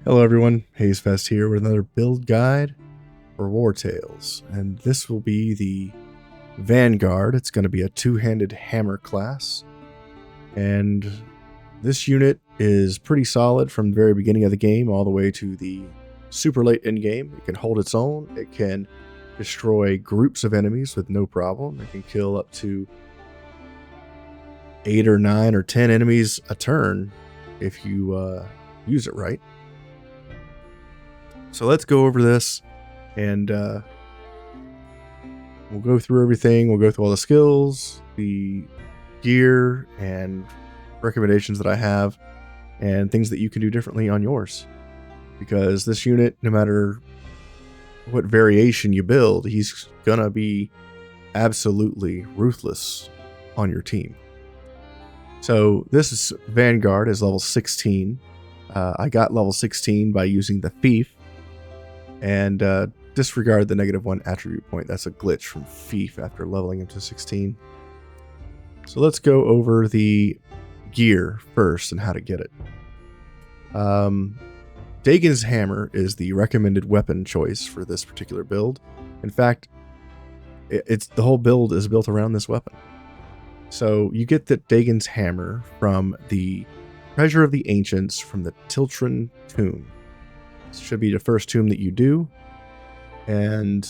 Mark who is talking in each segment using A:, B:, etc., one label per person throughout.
A: Hello everyone, Hazefest here with another build guide for Wartales, and this will be the Vanguard. It's going to be a two-handed hammer class, and this unit is pretty solid from the very beginning of the game all the way to the super late in game. It can hold its own, it can destroy groups of enemies with no problem, it can kill up to 8 or 9 or 10 enemies a turn if you use it right. So let's go over this, and we'll go through everything. We'll go through all the skills, the gear, and recommendations that I have, and things that you can do differently on yours. Because this unit, no matter what variation you build, he's gonna be absolutely ruthless on your team. So this Vanguard is level 16. I got level 16 by using the Thief. And disregard the -1 attribute point. That's a glitch from Thief after leveling him to 16. So let's go over the gear first and how to get it. Dagan's hammer is the recommended weapon choice for this particular build. In fact, the whole build is built around this weapon. So you get the Dagan's hammer from the Treasure of the Ancients from the Tiltren Tomb. This should be the first tomb that you do, and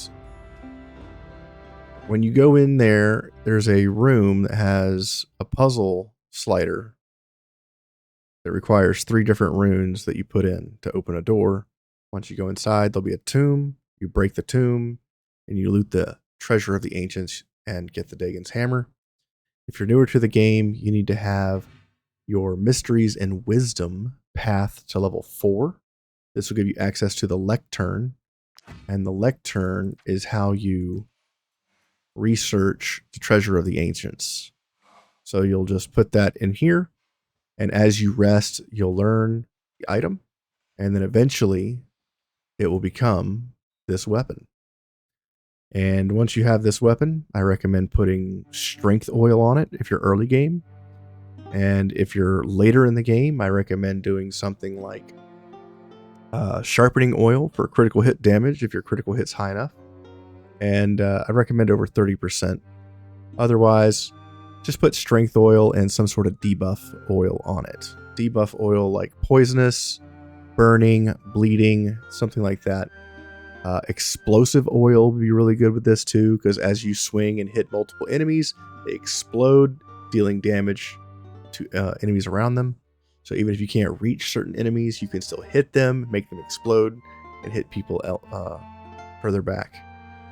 A: when you go in there, there's a room that has a puzzle slider that requires 3 different runes that you put in to open a door. Once you go inside, there'll be a tomb. You break the tomb, and you loot the Treasure of the Ancients and get the Dagan's hammer. If you're newer to the game, you need to have your Mysteries and Wisdom path to level 4. This will give you access to the Lectern, and the Lectern is how you research the Treasure of the Ancients. So you'll just put that in here, and as you rest, you'll learn the item, and then eventually it will become this weapon. And once you have this weapon, I recommend putting strength oil on it if you're early game. And if you're later in the game, I recommend doing something like sharpening oil for critical hit damage if your critical hit's high enough. And I recommend over 30%. Otherwise, just put strength oil and some sort of debuff oil on it. Debuff oil like poisonous, burning, bleeding, something like that. Explosive oil would be really good with this too, because as you swing and hit multiple enemies, they explode, dealing damage to enemies around them. So even if you can't reach certain enemies, you can still hit them, make them explode, and hit people further back.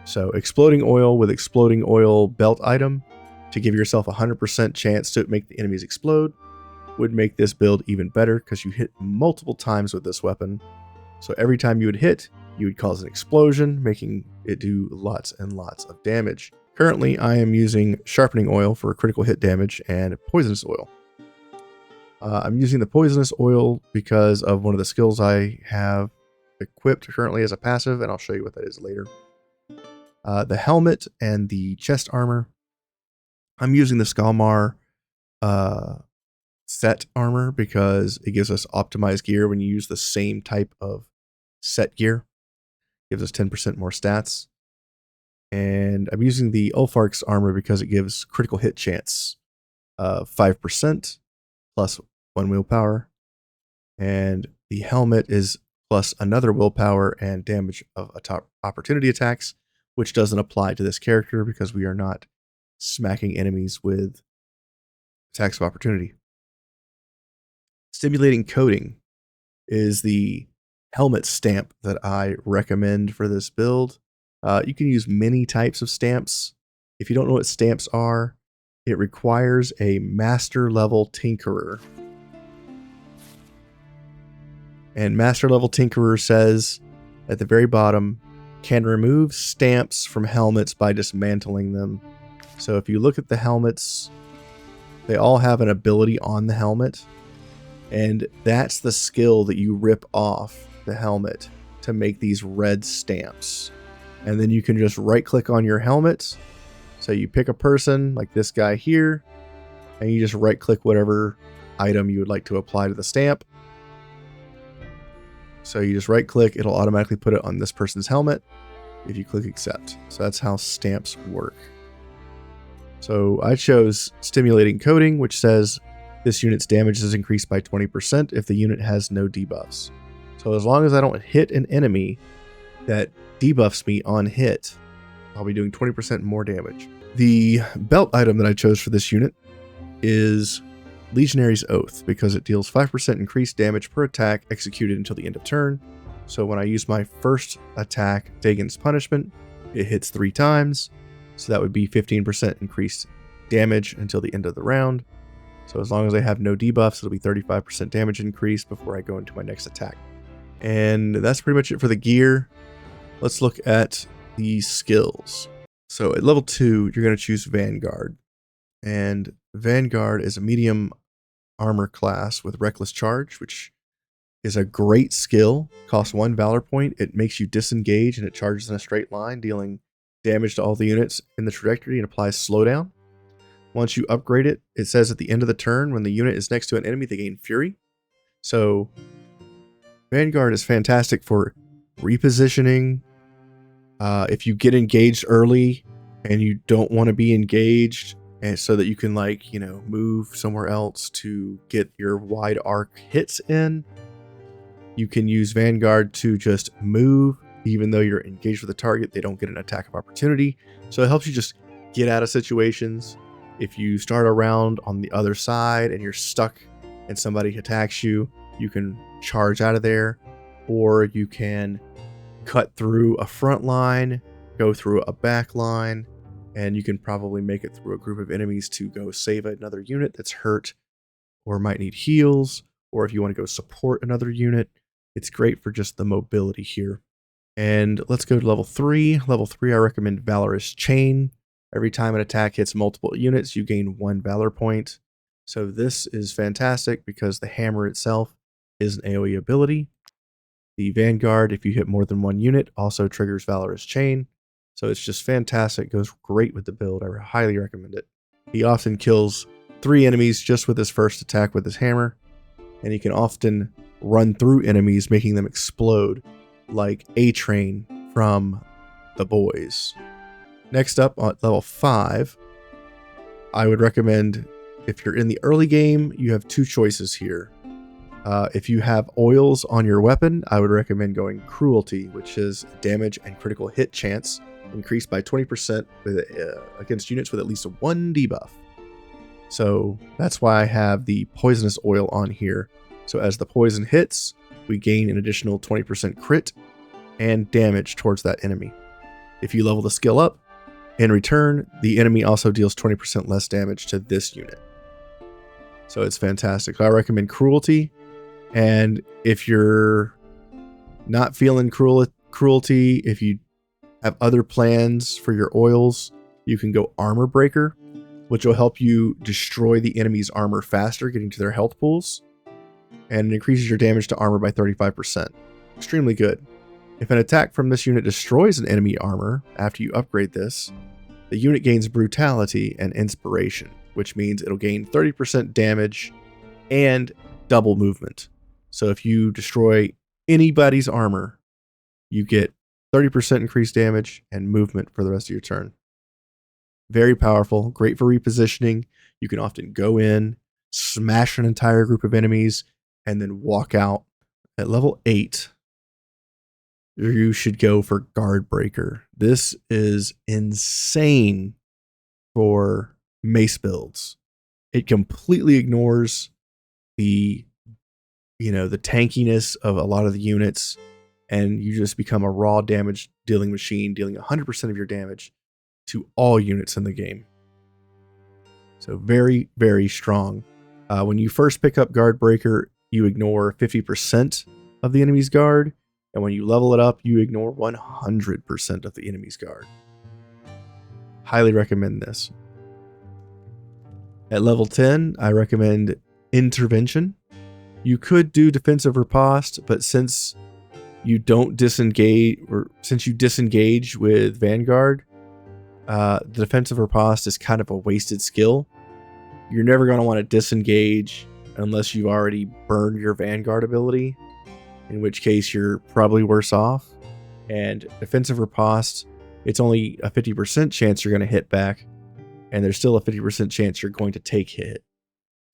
A: So exploding oil with exploding oil belt item to give yourself a 100% chance to make the enemies explode would make this build even better, because you hit multiple times with this weapon. So every time you would hit, you would cause an explosion, making it do lots and lots of damage. Currently, I am using sharpening oil for critical hit damage and poisonous oil. I'm using the poisonous oil because of one of the skills I have equipped currently as a passive, and I'll show you what that is later. The helmet and the chest armor. I'm using the Skalmar set armor because it gives us optimized gear when you use the same type of set gear. It gives us 10% more stats. And I'm using the Ulfark's armor because it gives critical hit chance of 5% plus 1 willpower, and the helmet is plus another willpower and damage of opportunity attacks, which doesn't apply to this character because we are not smacking enemies with attacks of opportunity. Stimulating coating is the helmet stamp that I recommend for this build. You can use many types of stamps. If you don't know what stamps are, it requires a master level tinkerer. And master level tinkerer says at the very bottom, can remove stamps from helmets by dismantling them. So if you look at the helmets, they all have an ability on the helmet, and that's the skill that you rip off the helmet to make these red stamps. And then you can just right click on your helmet. So you pick a person like this guy here, and you just right click whatever item you would like to apply to the stamp. So you just right click, it'll automatically put it on this person's helmet if you click accept. So that's how stamps work. So I chose stimulating coating, which says this unit's damage is increased by 20% if the unit has no debuffs. So as long as I don't hit an enemy that debuffs me on hit, I'll be doing 20% more damage. The belt item that I chose for this unit is Legionary's Oath, because it deals 5% increased damage per attack executed until the end of turn. So when I use my first attack, Dagan's Punishment, it hits 3 times. So that would be 15% increased damage until the end of the round. So as long as I have no debuffs, it'll be 35% damage increase before I go into my next attack. And that's pretty much it for the gear. Let's look at the skills. So at level 2, you're going to choose Vanguard. And Vanguard is a medium armor class with Reckless Charge, which is a great skill. Costs 1 Valor point. It makes you disengage and it charges in a straight line, dealing damage to all the units in the trajectory and applies slowdown. Once you upgrade it, it says at the end of the turn, when the unit is next to an enemy, they gain Fury. So Vanguard is fantastic for repositioning. If you get engaged early and you don't want to be engaged, and so that you can, like, move somewhere else to get your wide arc hits in, you can use Vanguard to just move. Even though you're engaged with the target, they don't get an attack of opportunity. So it helps you just get out of situations. If you start a round on the other side and you're stuck and somebody attacks you, you can charge out of there, or you can cut through a front line, go through a back line, and you can probably make it through a group of enemies to go save another unit that's hurt or might need heals, or if you want to go support another unit. It's great for just the mobility here. And let's go to level 3. Level 3, I recommend Valorous Chain. Every time an attack hits multiple units, you gain 1 Valor point. So this is fantastic because the hammer itself is an AoE ability. The Vanguard, if you hit more than 1 unit, also triggers Valorous Chain. So it's just fantastic. Goes great with the build. I highly recommend it. He often kills 3 enemies just with his first attack with his hammer. And he can often run through enemies, making them explode, like A-Train from The Boys. Next up, at level 5, I would recommend, if you're in the early game, you have 2 choices here. If you have oils on your weapon, I would recommend going Cruelty, which is damage and critical hit chance increased by 20% against units with at least 1 debuff. So that's why I have the poisonous oil on here. So as the poison hits, we gain an additional 20% crit and damage towards that enemy. If you level the skill up, in return, the enemy also deals 20% less damage to this unit. So it's fantastic. I recommend Cruelty. And if you're not feeling Cruelty, if you have other plans for your oils, you can go Armor Breaker, which will help you destroy the enemy's armor faster, getting to their health pools. And it increases your damage to armor by 35%. Extremely good. If an attack from this unit destroys an enemy armor after you upgrade this, the unit gains Brutality and Inspiration, which means it'll gain 30% damage and double movement. So if you destroy anybody's armor, you get 30% increased damage and movement for the rest of your turn. Very powerful, great for repositioning. You can often go in, smash an entire group of enemies, and then walk out. At level 8, you should go for Guard Breaker. This is insane for mace builds. It completely ignores the tankiness of a lot of the units, and you just become a raw damage dealing machine, dealing 100% of your damage to all units in the game. So very, very strong. When you first pick up Guard Breaker, you ignore 50% of the enemy's guard, and when you level it up, you ignore 100% of the enemy's guard. Highly recommend this. At level 10, I recommend Intervention. You could do Defensive Riposte, but since you don't disengage, or since you disengage with Vanguard, the Defensive Riposte is kind of a wasted skill. You're never going to want to disengage unless you've already burned your Vanguard ability. in which case you're probably worse off. And defensive riposte, it's only a 50% chance you're going to hit back, and there's still a 50% chance you're going to take hit.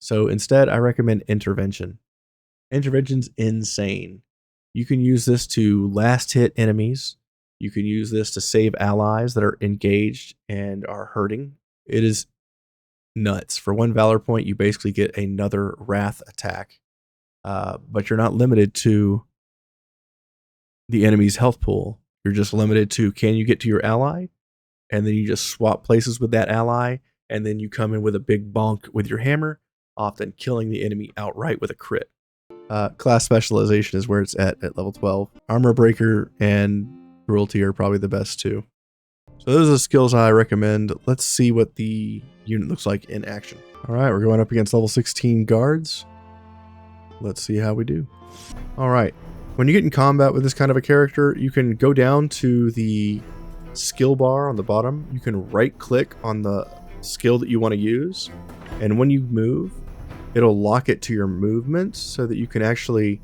A: So instead, I recommend intervention. Intervention's insane. You can use this to last hit enemies. You can use this to save allies that are engaged and are hurting. It is nuts. For 1 Valor point, you basically get another Wrath attack. But you're not limited to the enemy's health pool. You're just limited to, can you get to your ally? And then you just swap places with that ally, and then you come in with a big bonk with your hammer, often killing the enemy outright with a crit. Class Specialization is where it's at level 12. Armor Breaker and Cruelty are probably the best too. So those are the skills I recommend. Let's see what the unit looks like in action. Alright, we're going up against level 16 guards. Let's see how we do. Alright, when you get in combat with this kind of a character, you can go down to the skill bar on the bottom. You can right click on the skill that you want to use, and when you move, it'll lock it to your movement so that you can actually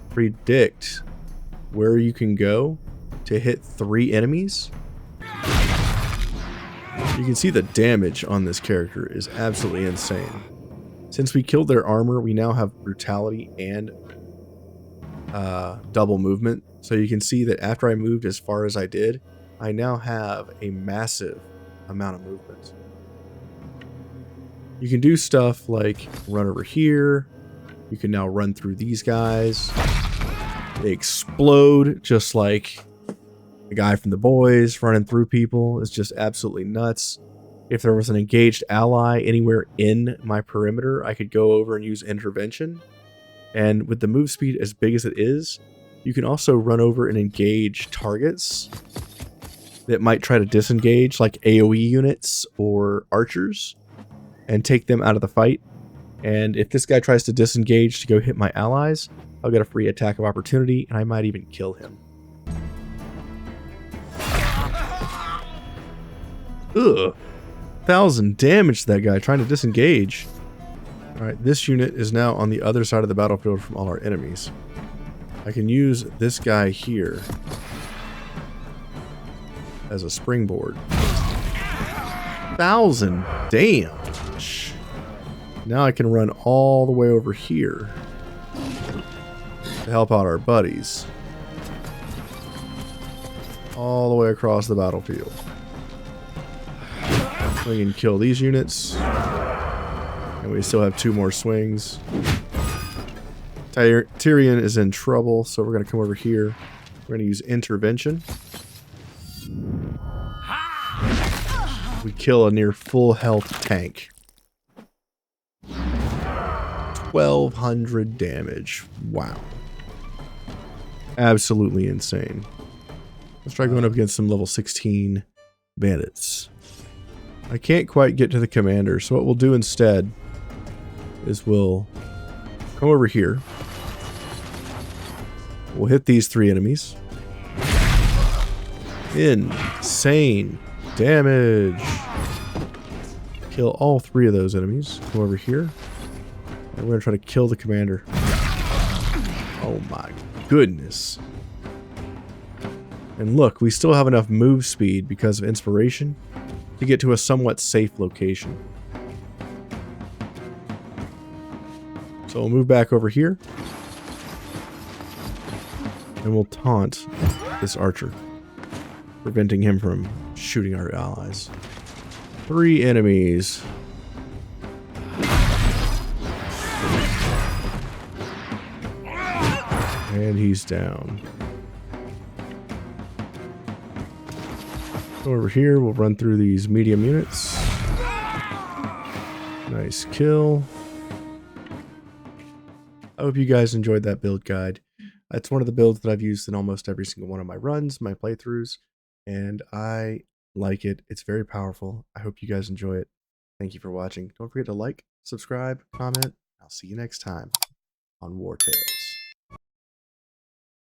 A: predict where you can go to hit 3 enemies. You can see the damage on this character is absolutely insane. Since we killed their armor, we now have brutality and double movement. So you can see that after I moved as far as I did, I now have a massive amount of movement. You can do stuff like run over here. You can now run through these guys. They explode just like the guy from The Boys running through people. Is just absolutely nuts. If there was an engaged ally anywhere in my perimeter, I could go over and use intervention. And with the move speed as big as it is, you can also run over and engage targets that might try to disengage, like AoE units or archers, and take them out of the fight. And if this guy tries to disengage to go hit my allies, I'll get a free attack of opportunity, and I might even kill him. Ugh. 1,000 damage to that guy trying to disengage. Alright, this unit is now on the other side of the battlefield from all our enemies. I can use this guy here as a springboard. 1,000 damage. Now I can run all the way over here to help out our buddies. All the way across the battlefield. We can kill these units. And we still have 2 more swings. Tyrion is in trouble, so we're going to come over here. We're going to use intervention. We kill a near full health tank. 1,200 damage. Wow. Absolutely insane. Let's try going up against some level 16 bandits. I can't quite get to the commander, so what we'll do instead is we'll come over here. We'll hit these 3 enemies. Insane damage. Kill all 3 of those enemies. Come over here. And we're going to try to kill the commander. Oh my goodness. And look, we still have enough move speed because of inspiration to get to a somewhat safe location. So we'll move back over here. And we'll taunt this archer, preventing him from shooting our allies. 3 enemies. And he's down. Over here, we'll run through these medium units. Nice kill. I hope you guys enjoyed that build guide. That's one of the builds that I've used in almost every single one of my runs, my playthroughs, and I like it. It's very powerful. I hope you guys enjoy it. Thank you for watching. Don't forget to like, subscribe, comment. I'll see you next time on Wartales.